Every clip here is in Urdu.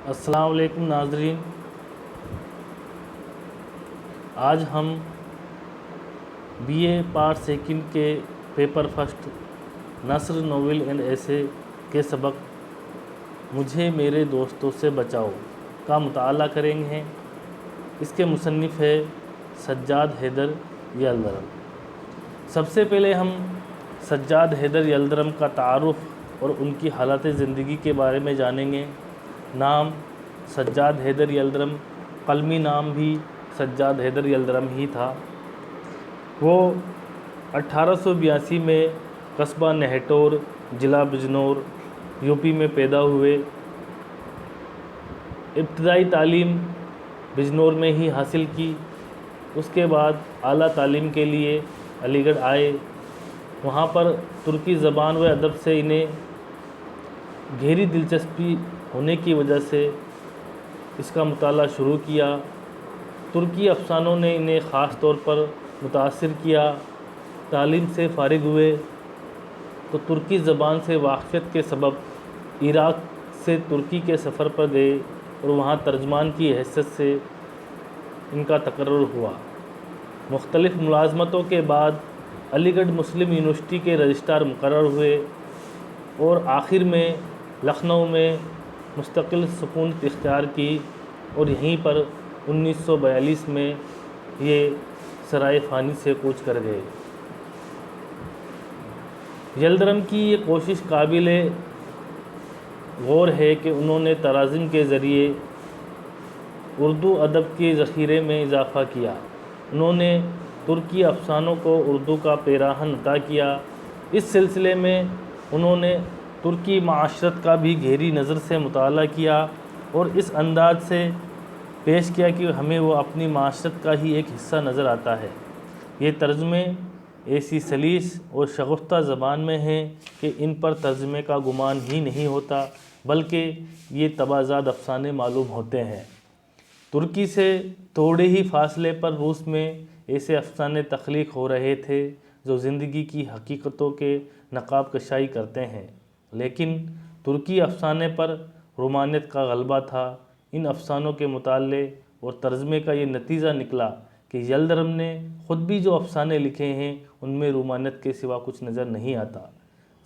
السلام علیکم ناظرین، آج ہم بی اے پارٹ سیکنڈ کے پیپر فرسٹ نثر، ناول اینڈ ایسے کے سبق مجھے میرے دوستوں سے بچاؤ کا مطالعہ کریں گے۔ اس کے مصنف ہے سجاد حیدر یلدرم۔ سب سے پہلے ہم سجاد حیدر یلدرم کا تعارف اور ان کی حالت زندگی کے بارے میں جانیں گے۔ نام سجاد حیدر یلدرم، قلمی نام بھی سجاد حیدر یلدرم ہی تھا۔ وہ 1882 میں قصبہ نہٹور، ضلع بجنور، یو پی میں پیدا ہوئے۔ ابتدائی تعلیم بجنور میں ہی حاصل کی۔ اس کے بعد اعلیٰ تعلیم کے لیے علی گڑھ آئے۔ وہاں پر ترکی زبان و ادب سے انہیں گہری دلچسپی ہونے کی وجہ سے اس کا مطالعہ شروع کیا۔ ترکی افسانوں نے انہیں خاص طور پر متاثر کیا۔ تعلیم سے فارغ ہوئے تو ترکی زبان سے واقفیت کے سبب عراق سے ترکی کے سفر پر گئے اور وہاں ترجمان کی حیثیت سے ان کا تقرر ہوا۔ مختلف ملازمتوں کے بعد علی گڑھ مسلم یونیورسٹی کے رجسٹرار مقرر ہوئے اور آخر میں لکھنؤ میں مستقل سکونت اختیار کی اور یہیں پر 1942 میں یہ سرائے فانی سے کوچ کر گئے۔ یلدرم کی یہ کوشش قابل غور ہے کہ انہوں نے تراجم کے ذریعے اردو ادب کے ذخیرے میں اضافہ کیا۔ انہوں نے ترکی افسانوں کو اردو کا پیراہن عطا کیا۔ اس سلسلے میں انہوں نے ترکی معاشرت کا بھی گہری نظر سے مطالعہ کیا اور اس انداز سے پیش کیا کہ ہمیں وہ اپنی معاشرت کا ہی ایک حصہ نظر آتا ہے۔ یہ ترجمے ایسی سلیس اور شگفتہ زبان میں ہیں کہ ان پر ترجمے کا گمان ہی نہیں ہوتا، بلکہ یہ تبازاد افسانے معلوم ہوتے ہیں۔ ترکی سے تھوڑے ہی فاصلے پر روس میں ایسے افسانے تخلیق ہو رہے تھے جو زندگی کی حقیقتوں کے نقاب کشائی کرتے ہیں، لیکن ترکی افسانے پر رومانیت کا غلبہ تھا۔ ان افسانوں کے مطالعے اور ترجمے کا یہ نتیجہ نکلا کہ یلدرم نے خود بھی جو افسانے لکھے ہیں ان میں رومانیت کے سوا کچھ نظر نہیں آتا۔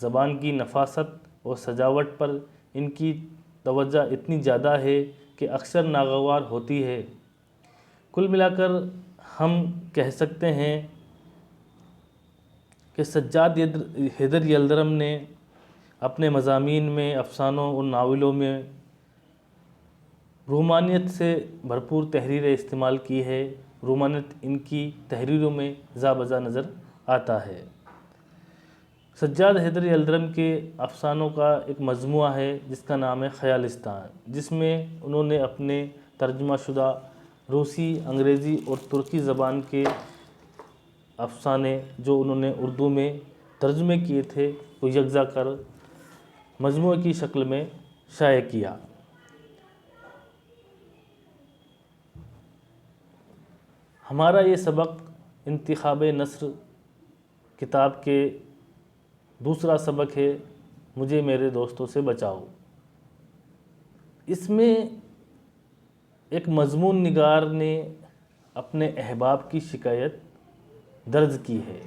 زبان کی نفاست اور سجاوٹ پر ان کی توجہ اتنی زیادہ ہے کہ اکثر ناگوار ہوتی ہے۔ کل ملا کر ہم کہہ سکتے ہیں کہ سجاد حیدر یلدرم نے اپنے مضامین میں، افسانوں اور ناولوں میں رومانیت سے بھرپور تحریریں استعمال کی ہے۔ رومانیت ان کی تحریروں میں جا بجا نظر آتا ہے۔ سجاد حیدر یلدرم کے افسانوں کا ایک مجموعہ ہے جس کا نام ہے خیالستان، جس میں انہوں نے اپنے ترجمہ شدہ روسی، انگریزی اور ترکی زبان کے افسانے جو انہوں نے اردو میں ترجمے کیے تھے وہ یکجا کر مجموعے کی شکل میں شائع کیا۔ ہمارا یہ سبق انتخاب نثر کتاب کے دوسرا سبق ہے مجھے میرے دوستوں سے بچاؤ۔ اس میں ایک مضمون نگار نے اپنے احباب کی شکایت درج کی ہے۔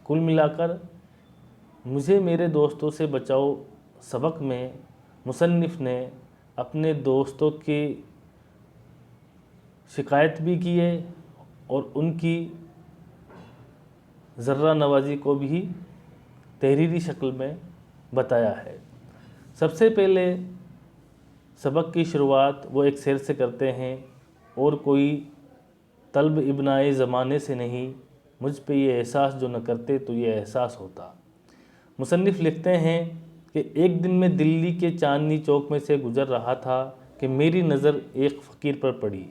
کل ملا کر مجھے میرے دوستوں سے بچاؤ سبق میں مصنف نے اپنے دوستوں کی شکایت بھی کی ہے اور ان کی ذرہ نوازی کو بھی تحریری شکل میں بتایا ہے۔ سب سے پہلے سبق کی شروعات وہ ایک شعر سے کرتے ہیں: اور کوئی طلب ابنائے زمانے سے نہیں، مجھ پہ یہ احساس جو نہ کرتے تو یہ احساس ہوتا۔ مصنف لکھتے ہیں کہ ایک دن میں دلی کے چاندنی چوک میں سے گزر رہا تھا کہ میری نظر ایک فقیر پر پڑی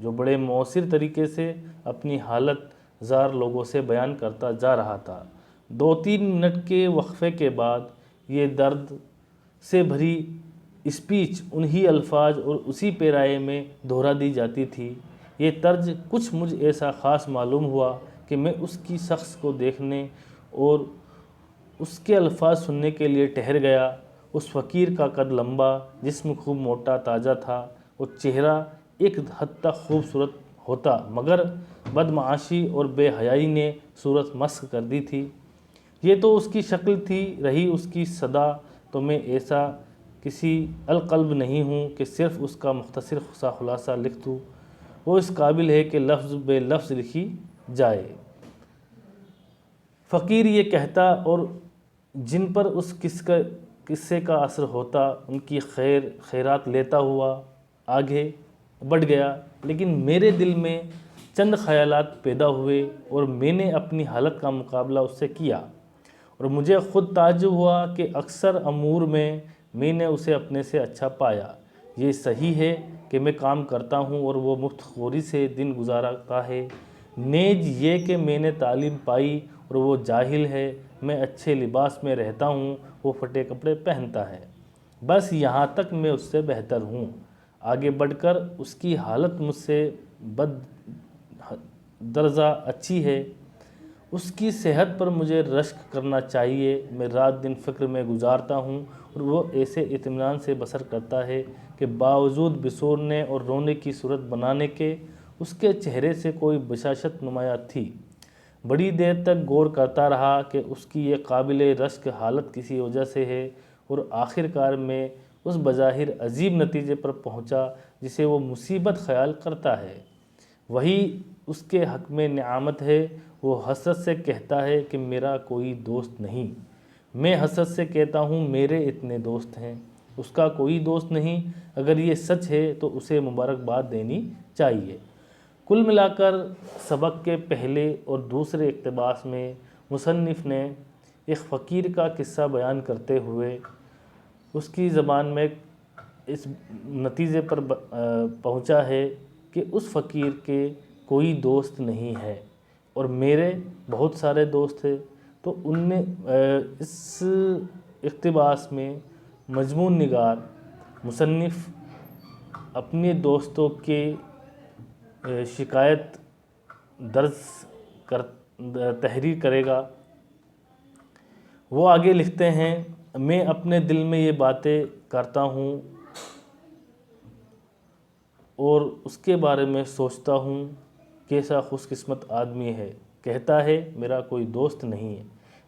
جو بڑے مؤثر طریقے سے اپنی حالت زار لوگوں سے بیان کرتا جا رہا تھا۔ 2-3 منٹ کے وقفے کے بعد یہ درد سے بھری اسپیچ انہی الفاظ اور اسی پیرائے میں دہرا دی جاتی تھی۔ یہ طرز کچھ مجھ ایسا خاص معلوم ہوا کہ میں اس کی شخص کو دیکھنے اور اس کے الفاظ سننے کے لیے ٹھہر گیا۔ اس فقیر کا قد لمبا، جسم خوب موٹا تازہ تھا، اور چہرہ ایک حد تک خوبصورت ہوتا، مگر بدمعاشی اور بے حیائی نے صورت مسخ کر دی تھی۔ یہ تو اس کی شکل تھی، رہی اس کی صدا تو میں ایسا کسی القلب نہیں ہوں کہ صرف اس کا مختصر سا خلاصہ لکھ دوں۔ وہ اس قابل ہے کہ لفظ بے لفظ لکھی جائے۔ فقیر یہ کہتا اور جن پر اس قصے کا اثر ہوتا ان کی خیرات لیتا ہوا آگے بڑھ گیا، لیکن میرے دل میں چند خیالات پیدا ہوئے اور میں نے اپنی حالت کا مقابلہ اس سے کیا، اور مجھے خود تعجب ہوا کہ اکثر امور میں نے اسے اپنے سے اچھا پایا۔ یہ صحیح ہے کہ میں کام کرتا ہوں اور وہ مفت خوری سے دن گزارتا ہے، نیز یہ کہ میں نے تعلیم پائی اور وہ جاہل ہے، میں اچھے لباس میں رہتا ہوں، وہ پھٹے کپڑے پہنتا ہے، بس یہاں تک میں اس سے بہتر ہوں۔ آگے بڑھ کر اس کی حالت مجھ سے بد درجہ اچھی ہے، اس کی صحت پر مجھے رشک کرنا چاہیے۔ میں رات دن فکر میں گزارتا ہوں اور وہ ایسے اطمینان سے بسر کرتا ہے کہ باوجود بسورنے اور رونے کی صورت بنانے کے اس کے چہرے سے کوئی بشاشت نمایاں تھی۔ بڑی دیر تک غور کرتا رہا کہ اس کی یہ قابل رشک حالت کسی وجہ سے ہے، اور آخر کار میں اس بظاہر عجیب نتیجے پر پہنچا جسے وہ مصیبت خیال کرتا ہے وہی اس کے حق میں نعمت ہے۔ وہ حسرت سے کہتا ہے کہ میرا کوئی دوست نہیں، میں حسرت سے کہتا ہوں میرے اتنے دوست ہیں، اس کا کوئی دوست نہیں۔ اگر یہ سچ ہے تو اسے مبارکباد دینی چاہیے۔ کل ملا کر سبق کے پہلے اور دوسرے اقتباس میں مصنف نے ایک فقیر کا قصہ بیان کرتے ہوئے اس کی زبان میں اس نتیجے پر پہنچا ہے کہ اس فقیر کے کوئی دوست نہیں ہے اور میرے بہت سارے دوست ہیں۔ تو ان نے اس اقتباس میں مضمون نگار مصنف اپنے دوستوں کے شکایت تحریر کرے گا۔ وہ آگے لکھتے ہیں، میں اپنے دل میں یہ باتیں کرتا ہوں اور اس کے بارے میں سوچتا ہوں، کیسا خوش قسمت آدمی ہے، کہتا ہے میرا کوئی دوست نہیں ہے۔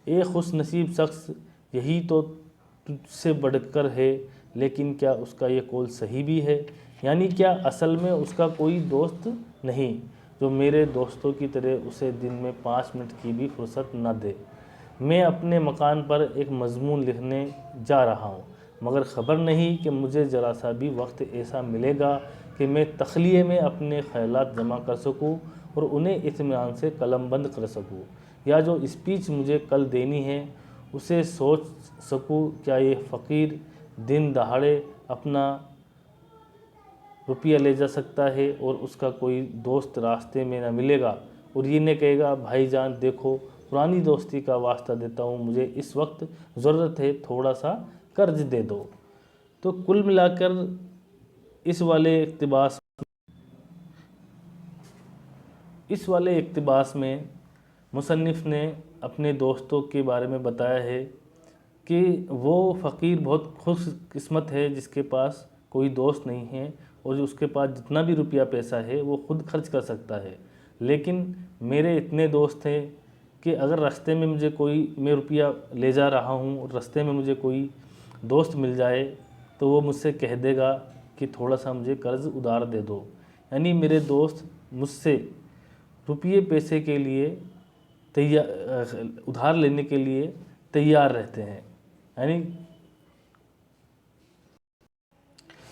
ایک خوش نصیب شخص، یہی تو تجھ سے بڑھ کر ہے۔ لیکن کیا اس کا یہ قول صحیح بھی ہے؟ یعنی کیا اصل میں اس کا کوئی دوست نہیں جو میرے دوستوں کی طرح اسے دن میں 5 منٹ کی بھی فرصت نہ دے؟ میں اپنے مکان پر ایک مضمون لکھنے جا رہا ہوں، مگر خبر نہیں کہ مجھے ذرا سا بھی وقت ایسا ملے گا کہ میں تخلیے میں اپنے خیالات جمع کر سکوں اور انہیں اطمینان سے قلم بند کر سکوں، یا جو اسپیچ مجھے کل دینی ہے اسے سوچ سکوں۔ کیا یہ فقیر دن دہاڑے اپنا روپیہ لے جا سکتا ہے اور اس کا کوئی دوست راستے میں نہ ملے گا اور یہ نہ کہے گا بھائی جان دیکھو پرانی دوستی کا واسطہ دیتا ہوں، مجھے اس وقت ضرورت ہے، تھوڑا سا قرض دے دو؟ تو کل ملا کر اس والے اقتباس میں مصنف نے اپنے دوستوں کے بارے میں بتایا ہے کہ وہ فقیر بہت خوش قسمت ہے جس کے پاس کوئی دوست نہیں ہے اور اس کے پاس جتنا بھی روپیہ پیسہ ہے وہ خود خرچ کر سکتا ہے، لیکن میرے اتنے دوست ہیں کہ اگر راستے میں میں روپیہ لے جا رہا ہوں اور راستے میں مجھے کوئی دوست مل جائے تو وہ مجھ سے کہہ دے گا کہ تھوڑا سا مجھے قرض ادھار دے دو۔ یعنی میرے دوست مجھ سے روپیے پیسے کے لیے ادھار لینے کے لیے تیار رہتے ہیں۔ یعنی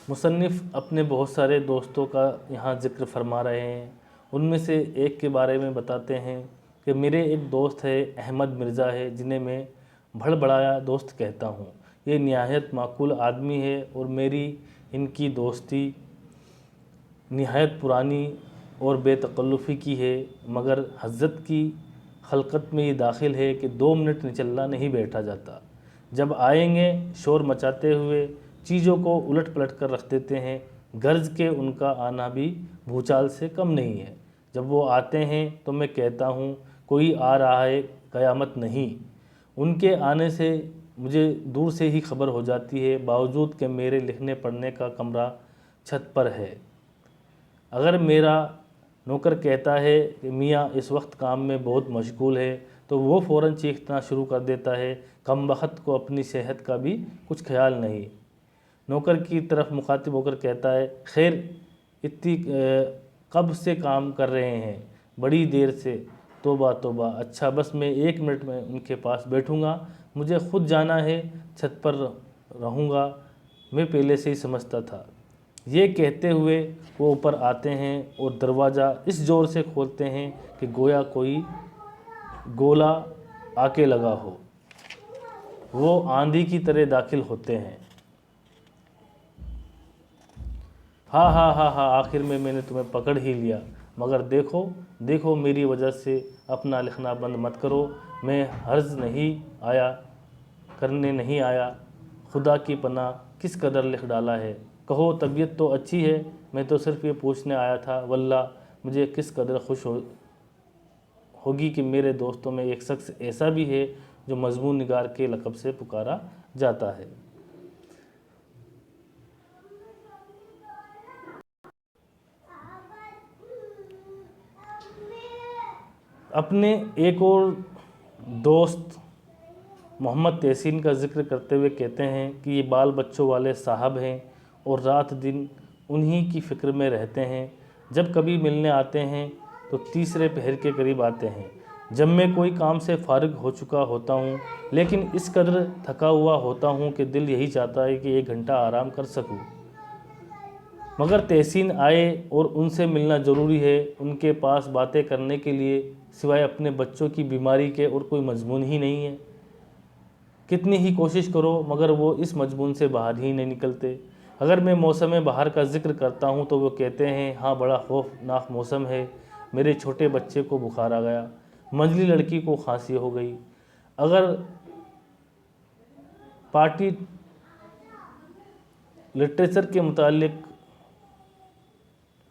مصنف اپنے بہت سارے دوستوں کا یہاں ذکر فرما رہے ہیں، ان میں سے ایک کے بارے میں بتاتے ہیں کہ میرے ایک دوست ہے، احمد مرزا ہے، جنہیں میں بڑھڑایا دوست کہتا ہوں۔ یہ نہایت معقول آدمی ہے اور میری ان کی دوستی نہایت پرانی اور بے تکلفی کی ہے، مگر حضرت کی خلقت میں یہ داخل ہے کہ 2 منٹ نچلا نہیں بیٹھا جاتا۔ جب آئیں گے شور مچاتے ہوئے چیزوں کو الٹ پلٹ کر رکھ دیتے ہیں، غرض کہ ان کا آنا بھی بھوچال سے کم نہیں ہے۔ جب وہ آتے ہیں تو میں کہتا ہوں کوئی آ رہا ہے، قیامت نہیں۔ ان کے آنے سے مجھے دور سے ہی خبر ہو جاتی ہے، باوجود کہ میرے لکھنے پڑھنے کا کمرہ چھت پر ہے۔ اگر میرا نوکر کہتا ہے کہ میاں اس وقت کام میں بہت مشغول ہے تو وہ فوراً چیخنا شروع کر دیتا ہے، کم بخت کو اپنی صحت کا بھی کچھ خیال نہیں۔ نوکر کی طرف مخاطب ہو کر کہتا ہے، خیر اتنی کب سے کام کر رہے ہیں؟ بڑی دیر سے۔ توبہ توبہ، اچھا بس میں 1 منٹ میں ان کے پاس بیٹھوں گا، مجھے خود جانا ہے، چھت پر رہوں گا، میں پہلے سے ہی سمجھتا تھا۔ یہ کہتے ہوئے وہ اوپر آتے ہیں اور دروازہ اس زور سے کھولتے ہیں کہ گویا کوئی گولا آ کے لگا ہو۔ وہ آندھی کی طرح داخل ہوتے ہیں۔ ہاں ہاں ہاں ہاں، آخر میں نے تمہیں پکڑ ہی لیا، مگر دیکھو میری وجہ سے اپنا لکھنا بند مت کرو، میں حرض کرنے نہیں آیا، خدا کی پناہ کس قدر لکھ ڈالا ہے، کہو طبیعت تو اچھی ہے، میں تو صرف یہ پوچھنے آیا تھا، واللہ مجھے کس قدر خوش ہوگی کہ میرے دوستوں میں ایک شخص ایسا بھی ہے جو مضمون نگار کے لقب سے پکارا جاتا ہے۔ اپنے ایک اور دوست محمد تحسین کا ذکر کرتے ہوئے کہتے ہیں کہ یہ بال بچوں والے صاحب ہیں اور رات دن انہی کی فکر میں رہتے ہیں، جب کبھی ملنے آتے ہیں تو تیسرے پہر کے قریب آتے ہیں، جب میں کوئی کام سے فارغ ہو چکا ہوتا ہوں، لیکن اس قدر تھکا ہوا ہوتا ہوں کہ دل یہی چاہتا ہے کہ 1 گھنٹہ آرام کر سکوں، مگر تحسین آئے اور ان سے ملنا ضروری ہے، ان کے پاس باتیں کرنے کے لیے سوائے اپنے بچوں کی بیماری کے اور کوئی مضمون ہی نہیں ہے۔ کتنی ہی کوشش کرو مگر وہ اس مضمون سے باہر ہی نہیں نکلتے۔ اگر میں موسم بہار کا ذکر کرتا ہوں تو وہ کہتے ہیں، ہاں بڑا خوفناک موسم ہے، میرے چھوٹے بچے کو بخار آ گیا، منجلی لڑکی کو کھانسی ہو گئی۔ اگر پارٹی لٹریچر کے متعلق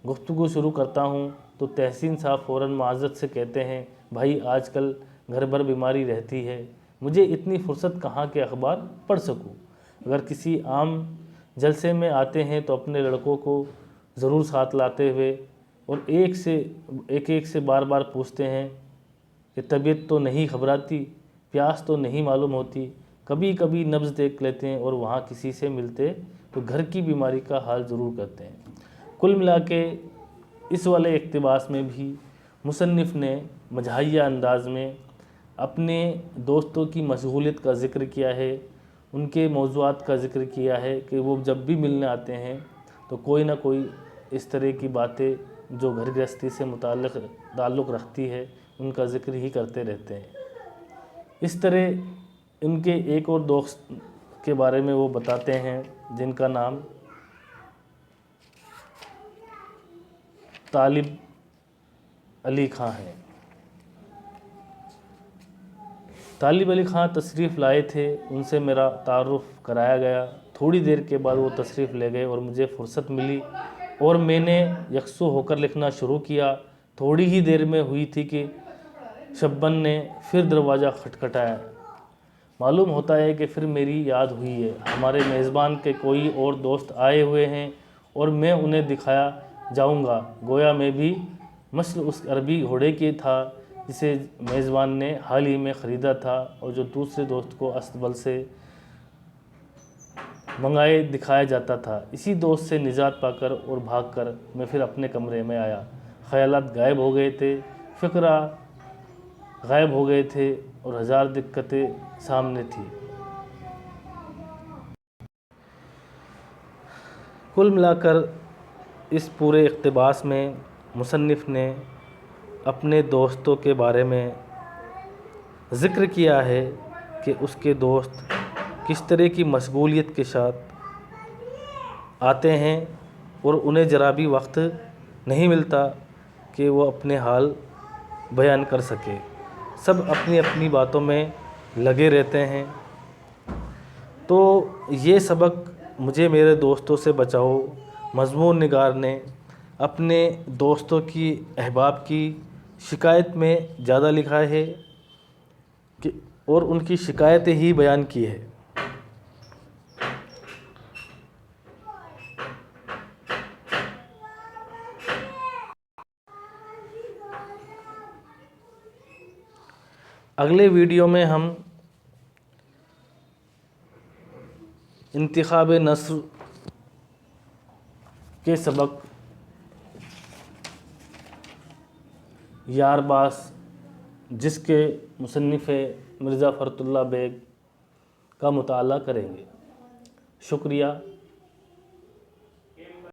گفتگو شروع کرتا ہوں تو تحسین صاحب فوراً معذرت سے کہتے ہیں، بھائی آج کل گھر بھر بیماری رہتی ہے، مجھے اتنی فرصت کہاں کہ اخبار پڑھ سکوں۔ اگر کسی عام جلسے میں آتے ہیں تو اپنے لڑکوں کو ضرور ساتھ لاتے ہوئے اور ایک سے بار بار پوچھتے ہیں کہ طبیعت تو نہیں گھبراتی، پیاس تو نہیں معلوم ہوتی، کبھی کبھی نبض دیکھ لیتے ہیں اور وہاں کسی سے ملتے تو گھر کی بیماری کا حال ضرور کرتے ہیں۔ کل ملا کے اس والے اقتباس میں بھی مصنف نے مزاحیہ انداز میں اپنے دوستوں کی مشغولیت کا ذکر کیا ہے، ان کے موضوعات کا ذکر کیا ہے کہ وہ جب بھی ملنے آتے ہیں تو کوئی نہ کوئی اس طرح کی باتیں جو گھر گرہستی سے تعلق رکھتی ہے ان کا ذکر ہی کرتے رہتے ہیں۔ اس طرح ان کے ایک اور دوست کے بارے میں وہ بتاتے ہیں جن کا نام طالب علی خاں ہے۔ طالب علی خاں تشریف لائے تھے، ان سے میرا تعارف کرایا گیا، تھوڑی دیر کے بعد وہ تشریف لے گئے اور مجھے فرصت ملی اور میں نے یکسو ہو کر لکھنا شروع کیا۔ تھوڑی ہی دیر میں ہوئی تھی کہ شبن نے پھر دروازہ کھٹکھٹایا۔ معلوم ہوتا ہے کہ پھر میری یاد ہوئی ہے، ہمارے میزبان کے کوئی اور دوست آئے ہوئے ہیں اور میں انہیں دکھایا جاؤں گا، گویا میں بھی مثل اس عربی گھوڑے کی تھا جسے میزبان نے حال ہی میں خریدا تھا اور جو دوسرے دوست کو استبل سے منگائے دکھایا جاتا تھا۔ اسی دوست سے نجات پا کر اور بھاگ کر میں پھر اپنے کمرے میں آیا، خیالات غائب ہو گئے تھے، فکرہ غائب ہو گئے تھے اور ہزار دقتیں سامنے تھیں۔ کل ملا کر اس پورے اقتباس میں مصنف نے اپنے دوستوں کے بارے میں ذکر کیا ہے کہ اس کے دوست کس طرح کی مشغولیت کے ساتھ آتے ہیں اور انہیں ذرا بھی وقت نہیں ملتا کہ وہ اپنے حال بیان کر سکے، سب اپنی اپنی باتوں میں لگے رہتے ہیں۔ تو یہ سبق مجھے میرے دوستوں سے بچاؤ مضمون نگار نے اپنے دوستوں کی احباب کی شکایت میں زیادہ لکھا ہے اور ان کی شکایتیں ہی بیان کی ہے۔ اگلے ویڈیو میں ہم انتخاب نثر کے سبق یار باس، جس کے مصنف مرزا فرت اللہ بیگ کا مطالعہ کریں گے۔ شکریہ۔